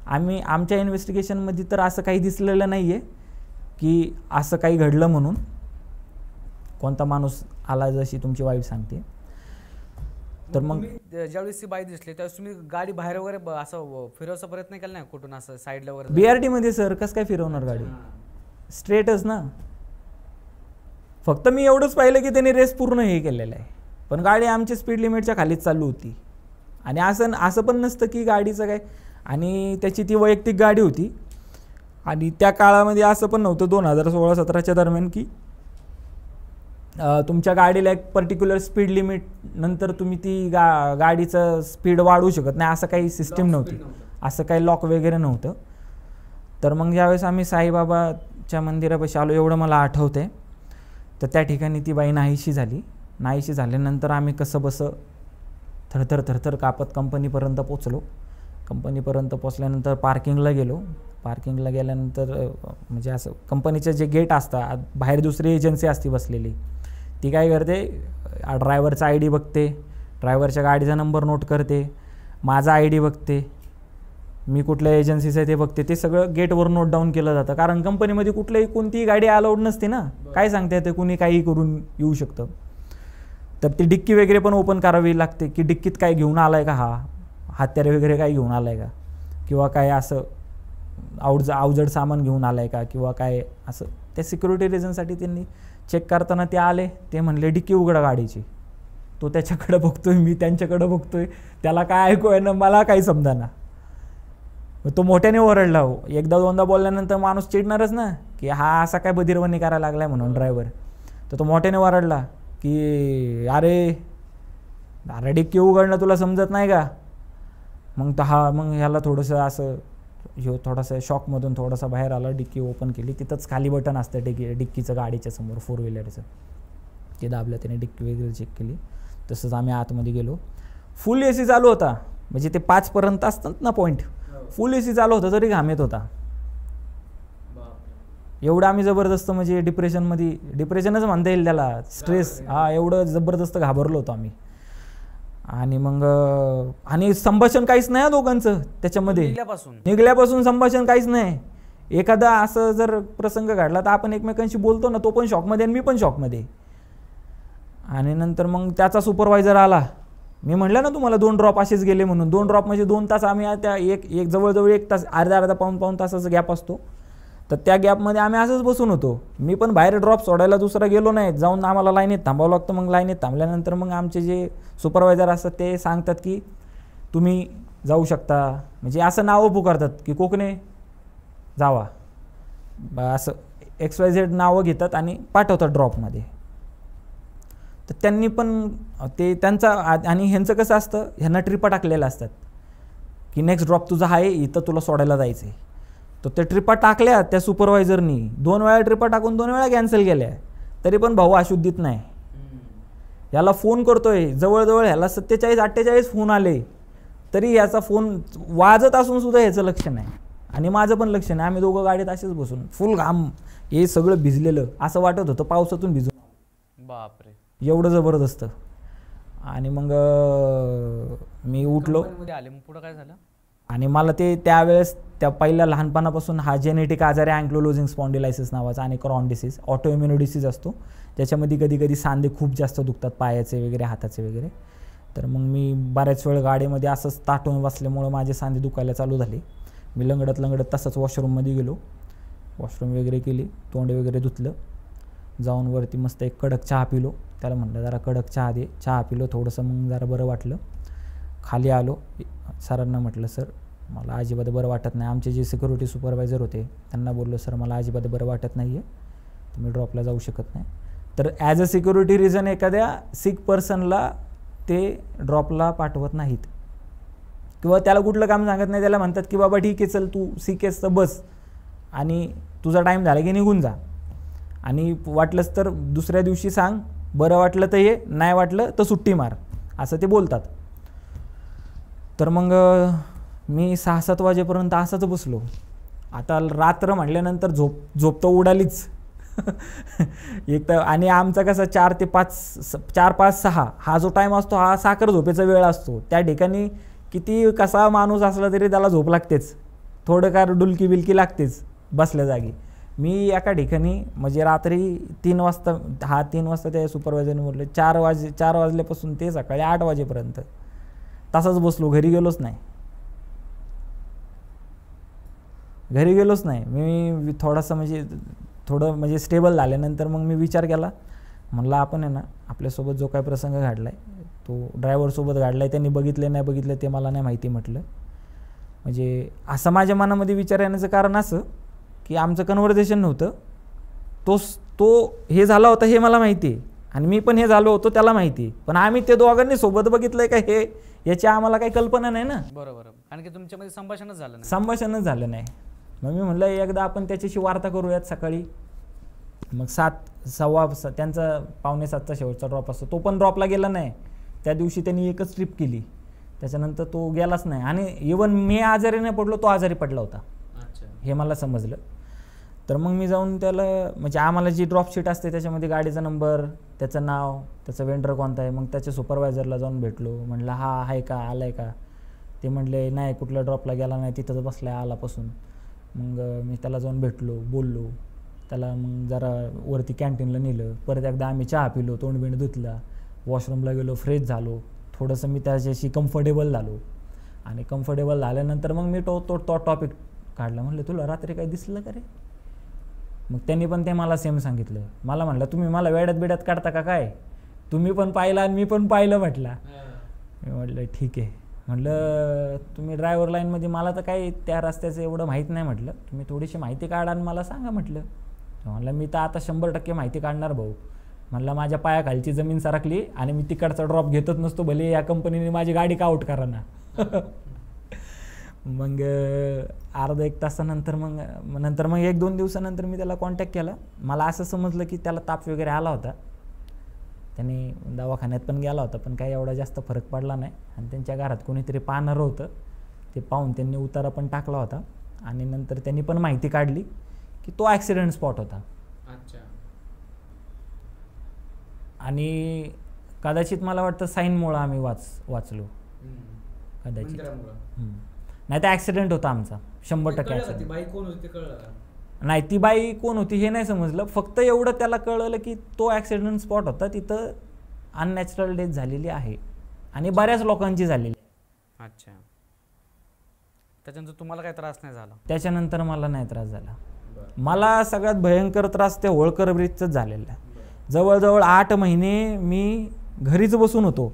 आमच्या इन्व्हेस्टिगेशनमध्ये तर असं काही दिसलेलं नाही आहे की असं काही घडलं म्हणून. कोणता माणूस आला जशी तुमची वाईफ सांगते. तर मग ज्यावेळेस ती बाई दिसली त्यावेळेस तुम्ही गाडी बाहेर वगैरे असं फिरवायचा प्रयत्न केला नाही कुठून, असं साईडला वगैरे? BRT मध्ये सर कसं काय फिरवणार गाडी? स्ट्रेटच ना. फक्त मी एवढंच पाहिलं की त्यांनी रेस पूर्ण हे केलेलं आहे, पण गाडी आमची स्पीड लिमिटच्या खालीच चालू होती. आणि असं पण नसतं की गाडीचं काय, आणि त्याची ती वैयक्तिक गाडी होती. आणि त्या काळामध्ये असं पण नव्हतं 2016-17च्या दरम्यान की तुमच्या गाडीला एक पर्टिक्युलर स्पीड लिमिट नंतर तुम्ही ती गाडीचं स्पीड वाढवू शकत नाही, असं काही सिस्टीम नव्हती. असं काही लॉक वगैरे नव्हतं. तर मग ज्यावेळेस आम्ही साईबाबाच्या मंदिरापाशी आलो एवढं मला आठवतं आहे, तर त्या ठिकाणी ती बाई नाहीशी झाल्यानंतर आम्ही कसं बसं थरथर कापत कंपनीपर्यंत पोचलो. कंपनीपर्यंत पोचल्यानंतर पार्किंगला गेलो. पार्किंगला गेल्यानंतर म्हणजे असं कंपनीचे जे गेट असतात बाहेर दुसरी एजन्सी असते बसलेली, ती काय करते, ड्रायव्हरचा ID बघते, ड्रायव्हरच्या गाडीचा नंबर नोट करते, माझा ID बघते, मी कुठल्या एजन्सीचं आहे ते बघते. ते सगळं गेटवर नोट डाऊन केलं जातं, कारण कंपनीमध्ये कोणतीही गाडी अलाउड नसते ना. काय सांगता येते, कुणी काही करून येऊ शकतं. तर ती डिक्की वगैरे पण ओपन करावी लागते की डिक्कीत काय घेऊन आला आहे का, हत्यारे वगैरे काय घेऊन आला आहे का, किंवा काय असं अवजड सामान घेऊन आला आहे का, किंवा काय असं. त्या सिक्युरिटी रिझनसाठी त्यांनी चेक करताना ते आले, ते म्हणले डिक्की उघडा गाडीची. तो त्याच्याकडे बघतोय, मी त्यांच्याकडे बघतोय, त्याला काय ऐकू आहे ना, मला काही समजाना. तो मोठ्याने ओरडला. एकदा दोनदा बोलल्यानंतर माणूस चिडणारच ना की हा असा काय बधिरवाणी करायला लागलाय म्हणून ड्रायव्हर. तर तो मोठ्याने ओरडला की अरे डिक्की उघडणं तुला समजत नाही का. मग ह्याला थोडंसं असं थोडासा शॉकमधून थोडासा बाहेर आला. डिक्की ओपन केली, तिथंच खाली बटन असतं डिक्कीचं गाडीच्या समोर 4 व्हीलरचं, ते दाबलं, त्याने डिक्की वगैरे चेक केली. तसंच आम्ही आतमध्ये गेलो. फुल AC चालू होता, म्हणजे ते 5पर्यंत असतात ना पॉईंट, फुल AC चालू होता तरी घाम येत होता. एवढं आम्ही जबरदस्त म्हणजे डिप्रेशनच म्हणता येईल त्याला, स्ट्रेस, एवढं जबरदस्त घाबरलो होतो आम्ही. आणि मग संभाषण काहीच नाही दोघांचं त्याच्यामध्ये. निघल्यापासून संभाषण काहीच नाही. एखादा असं जर प्रसंग घडला तर आपण एकमेकांशी बोलतो ना, तो पण शॉकमध्ये आणि मी पण शॉकमध्ये. आणि नंतर मग त्याचा सुपरवायझर आला. मी म्हटलं ना तुम्हाला 2 ड्रॉप असेच गेले म्हणून. 2 ड्रॉप म्हणजे 2 तास आम्ही त्या एक जवळजवळ 1 तास, अर्धा पाऊण तासाचा गॅप असतो. तर त्या गॅपमध्ये आम्ही असंच बसून होतो. मी पण बाहेर ड्रॉप सोडायला दुसरा गेलो नाही, जाऊन आम्हाला लाईनीत थांबावं लागतं. मग लाईनीत थांबल्यानंतर मग आमचे जे सुपरवायझर असतात ते सांगतात की तुम्ही जाऊ शकता, म्हणजे असं नावं पुकारतात की कोकणे जावा. असं XYZ नावं घेतात आणि पाठवतात ड्रॉपमध्ये. तर त्यांनी पण ते त्यांचा आणि ह्यांचं कसं असतं, ह्यांना ट्रिपा टाकलेल्या असतात की नेक्स्ट ड्रॉप तुझा आहे इथं, तुला सोडायला जायचं आहे. तर त्या ट्रिपा टाकल्या त्या सुपरवायझरनी, 2 वेळा ट्रिपा टाकून 2 वेळा कॅन्सल केल्या, तरी पण भाऊ अशुद्धीत नाही. याला फोन करतोय, जवळजवळ ह्याला 47-48 फोन आले, तरी याचा फोन वाजत असून सुद्धा ह्याचं लक्ष नाही आणि माझं पण लक्ष नाही. आम्ही दोघं गाडीत असेच बसून, फुल घाम, हे सगळं भिजलेलं, असं वाटत होतं पावसातून भिजून. बापरे, एवढं जबरदस्त. आणि मग मी उठलो आले. मग पुढं काय झालं? आणि मला ते त्यावेळेस त्या पहिल्या लहानपणापासून हा जेनेटिक आजार आहे अँक्लोलोजिंग स्पॉन्डिलायसिस नावाचा आणि क्रॉन डिसीज, ऑटोइम्युनो डिसीज असतो, ज्याच्यामध्ये कधी कधी सांधे खूप जास्त दुखतात, पायाचे वगैरे, हाताचे वगैरे. तर मग मी बऱ्याच वेळ गाडीमध्ये असंच ताटून बसल्यामुळं माझे सांधे दुखायला चालू झाले. मी लंगडत तसंच वॉशरूममध्ये गेलो, वॉशरूम वगैरे केली, तोंड वगैरे धुतलं, जाऊन वरती मस्त एक कडक चहा पिलो. त्याला म्हटलं जरा कडक चहा दे, चहा पिलो थोडंसं, मग जरा बरं वाटलं. खाली आलो, सरांना म्हटलं सर मला अजिबात बरं वाटत नाही. आमचे जे सिक्युरिटी सुपरवायझर होते त्यांना बोललो सर मला अजिबात बरं वाटत नाही आहे, तुम्ही ड्रॉपला जाऊ शकत नाही. तर ॲज अ सिक्युरिटी रिझन एखाद्या सिक पर्सनला ते ड्रॉपला पाठवत नाहीत किंवा त्याला कुठलं काम सांगत नाही. त्याला म्हणतात की बाबा ठीक आहे चल तू सिक आहेस तर बस आणि तुझा टाईम झाला की निघून जा, आणि वाटलंच तर दुसऱ्या दिवशी सांग, बरं वाटलं तर ये, नाही वाटलं तर सुट्टी मार, असं ते बोलतात. तर मग मी 6-7 वाजेपर्यंत असंच बसलो. आता रात्र म्हटल्यानंतर झोप तर उडालीच. एक तर आणि आमचा कसा 4 ते 5-6 हा जो टाईम असतो हा साखर झोपेचा वेळ असतो. त्या ठिकाणी किती कसा माणूस असला तरी त्याला झोप लागतेच, थोडंफार डुलकी बिलकी लागतेच बसल्या जागी. मी एका ठिकाणी म्हणजे रात्री 3 वाजता 3 वाजता त्या सुपरवायझरने म्हटलं 4 वाजल्यापासून ते सकाळी 8 वाजेपर्यंत तसाच बसलो, घरी गेलोच नाही. मी थोडं म्हणजे स्टेबल झाल्यानंतर मग मी विचार केला, म्हणलं आपण आहे ना आपल्यासोबत जो काय प्रसंग घडला आहे तो ड्रायव्हरसोबत घडला आहे, त्यांनी बघितलं नाही बघितलं ते मला नाही माहिती. म्हटलं म्हणजे असं माझ्या मनामध्ये विचार येण्याचं कारण असं की आमचं कन्व्हर्सेशन नव्हतं, तो हे झाला होता हे मला माहिती आहे आणि मी पण हे झालो होतो त्याला माहिती आहे, पण आम्ही ते दोघांनी सोबत बघितलंय का हे याची आम्हाला काही कल्पना नाही ना. बरोबर. आणखी तुमच्यामध्ये संभाषणच झालं नाही. मग मी म्हणलं एकदा आपण त्याच्याशी वार्ता करूयात सकाळी. मग 7:15 त्यांचा 6:45चा शेवटचा ड्रॉप असतो, तो पण ड्रॉपला गेला नाही. त्या दिवशी त्यांनी एकच ट्रिप केली, त्याच्यानंतर तो गेलाच नाही. आणि इवन मी आजारी नाही पडलो, तो आजारी पडला होता हे मला समजलं. तर मग मी जाऊन त्याला म्हणजे आम्हाला जी ड्रॉप शीट असते त्याच्यामध्ये गाडीचा नंबर, त्याचं नाव, त्याचं वेंडर कोणता आहे, मग त्याच्या सुपरवायझरला जाऊन भेटलो. म्हणलं हा आहे का, आलाय का? ते म्हणले नाही कुठल्या ड्रॉपला गेला नाही, तिथंच बसलाय आलापासून. मग मी त्याला जाऊन भेटलो, बोललो त्याला. मग जरा वरती कॅन्टीनला नेलं, परत एकदा आम्ही चहा पिलो, तोंडबिंड धुतला, वॉशरूमला गेलो, फ्रेश झालो, थोडंसं मी त्याच्याशी कम्फर्टेबल झालो. आणि कम्फर्टेबल झाल्यानंतर मग मी तो टॉपिक काढला. म्हणलं तुला रात्री काही दिसलं का रे? मग त्यांनी पण ते मला सेम सांगितलं. मला म्हटलं तुम्ही मला वेड्यात काढता का काय? तुम्ही पण पाहिलं आणि मी पण पाहिलं म्हटलं. मी म्हटलं ठीक आहे. म्हटलं तुम्ही ड्रायव्हर लाईनमध्ये, मला तर काही त्या रस्त्याचं एवढं माहीत नाही. म्हटलं तुम्ही थोडीशी माहिती काढा आणि मला सांगा. म्हटलं मी तर आता 100% माहिती काढणार भाऊ. म्हटलं माझ्या पायाखालची जमीन सरकली आणि मी तिकडचा ड्रॉप घेतच नसतो, भले या कंपनीने माझी गाडी का आउट करा ना. मग अर्धा 1 तासानंतर मग 1-2 दिवसानंतर मी त्याला कॉन्टॅक्ट केला. मला असं समजलं की त्याला ताप वगैरे आला होता, त्यांनी दवाखान्यात पण गेला होता, पण काही एवढा जास्त फरक पडला नाही. आणि त्यांच्या घरात कोणीतरी पाहणारं होतं, ते पाहून त्यांनी उतारा पण टाकला होता. आणि नंतर त्यांनी पण माहिती काढली की तो ॲक्सिडेंट स्पॉट होता. आणि कदाचित मला वाटतं साईनमुळं आम्ही वाचलो कदाचित. नाही तर ॲक्सिडेंट होता आमचा 100% ॲक्सिडेंट. नाही ती बाई कोण होती हे नाही समजलं, फक्त एवढं त्याला कळलं की तो ॲक्सिडेंट स्पॉट होता, तिथं अननॅचरल डेथ झालेली आहे आणि बऱ्याच लोकांची झालेली. अच्छा. त्याच्यानंतर तुम्हाला काही त्रास नाही झाला? त्याच्यानंतर मला नाही त्रास झाला. मला सगळ्यात भयंकर त्रास त्या होळकर ब्रिजचाच झालेला. जवळजवळ 8 महिने मी घरीच बसून होतो,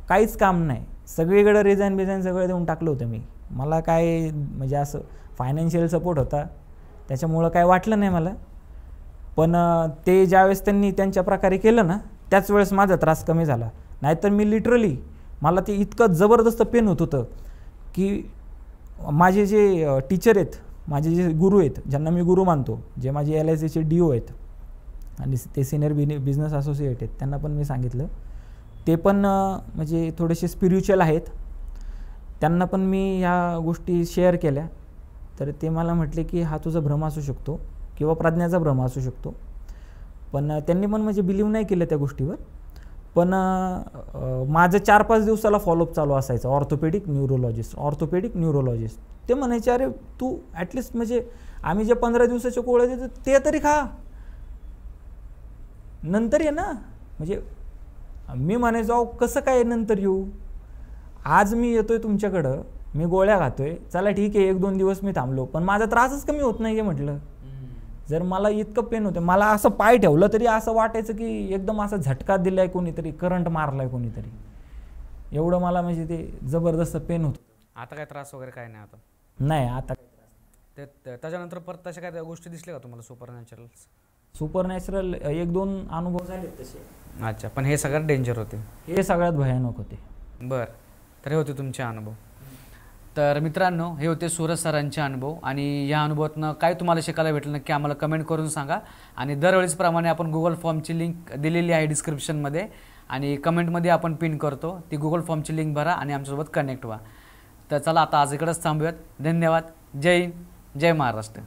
काहीच काम नाही. सगळीकडे रिझाईन सगळं देऊन टाकलं होतं मी. मला काय म्हणजे असं फायनान्शियल सपोर्ट होता त्याच्यामुळं काय वाटलं नाही मला. पण ते ज्यावेळेस त्यांनी त्यांच्या प्रकारे केलं ना त्याच वेळेस माझा त्रास कमी झाला. नाहीतर मी लिटरली मला ते इतकं जबरदस्त पेन होत होतं की माझे जे टीचर आहेत, माझे जे गुरु आहेत, ज्यांना मी गुरु मानतो, जे माझे LICचे DO आहेत आणि ते सिनियर बिझनेस असोसिएट आहेत, त्यांना पण मी सांगितलं. ते पण म्हणजे थोडेसे स्पिरिच्युअल आहेत, त्यांना पण मी ह्या गोष्टी शेअर केल्या. तर ते मला म्हटले की हा तुझा भ्रम असू शकतो किंवा प्रज्ञाचा भ्रम असू शकतो. पण त्यांनी पण म्हणजे बिलीव्ह नाही केलं त्या गोष्टीवर. पण माझं 4-5 दिवसाला फॉलोअप चालू असायचं, ऑर्थोपेडिक न्यूरोलॉजिस्ट. ते म्हणायचे अरे तू ॲटलिस्ट म्हणजे आम्ही जे 15 दिवसाचे गोळ्या देतो ते तरी खा, नंतर ये ना. म्हणजे मी म्हणायचो अहो कसं काय नंतर येऊ, आज मी येतोय तुमच्याकडं, मी गोळ्या खातोय, चला ठीक आहे 1-2 दिवस मी थांबलो, पण माझा त्रासच कमी होत नाही आहे म्हटलं. जर मला इतकं पेन होतं, मला असं पाय ठेवलं तरी असं वाटायचं की एकदम असा झटका दिलाय कोणीतरी, करंट मारलाय कोणीतरी, एवढं मला म्हणजे ते जबरदस्त पेन होतं. आता काय त्रास वगैरे काय नाही आता? नाही आता त्याच्यानंतर परत तशा काय गोष्टी दिसल्या का तुम्हाला सुपरनॅचरल 1-2 अनुभव झाले तसे. अच्छा, पण हे सगळ्यात डेंजर होते, हे सगळ्यात भयानक होते. बरं, तर हे होते तुमचे अनुभव. तर मित्रांनो, हे होते सूरज सरांचे अनुभव आणि या अनुभवातनं काय तुम्हाला शिकायला भेटलं नक्की आम्हाला कमेंट करून सांगा. आणि दरवेळेसप्रमाणे आपण गुगल फॉर्मची लिंक दिलेली आहे डिस्क्रिप्शनमध्ये आणि कमेंटमध्ये आपण पिन करतो, ती गुगल फॉर्मची लिंक भरा आणि आमच्यासोबत कनेक्ट व्हा. तर चला आता आज इकडंच थांबूयात. धन्यवाद. जय हिंद, जय महाराष्ट्र.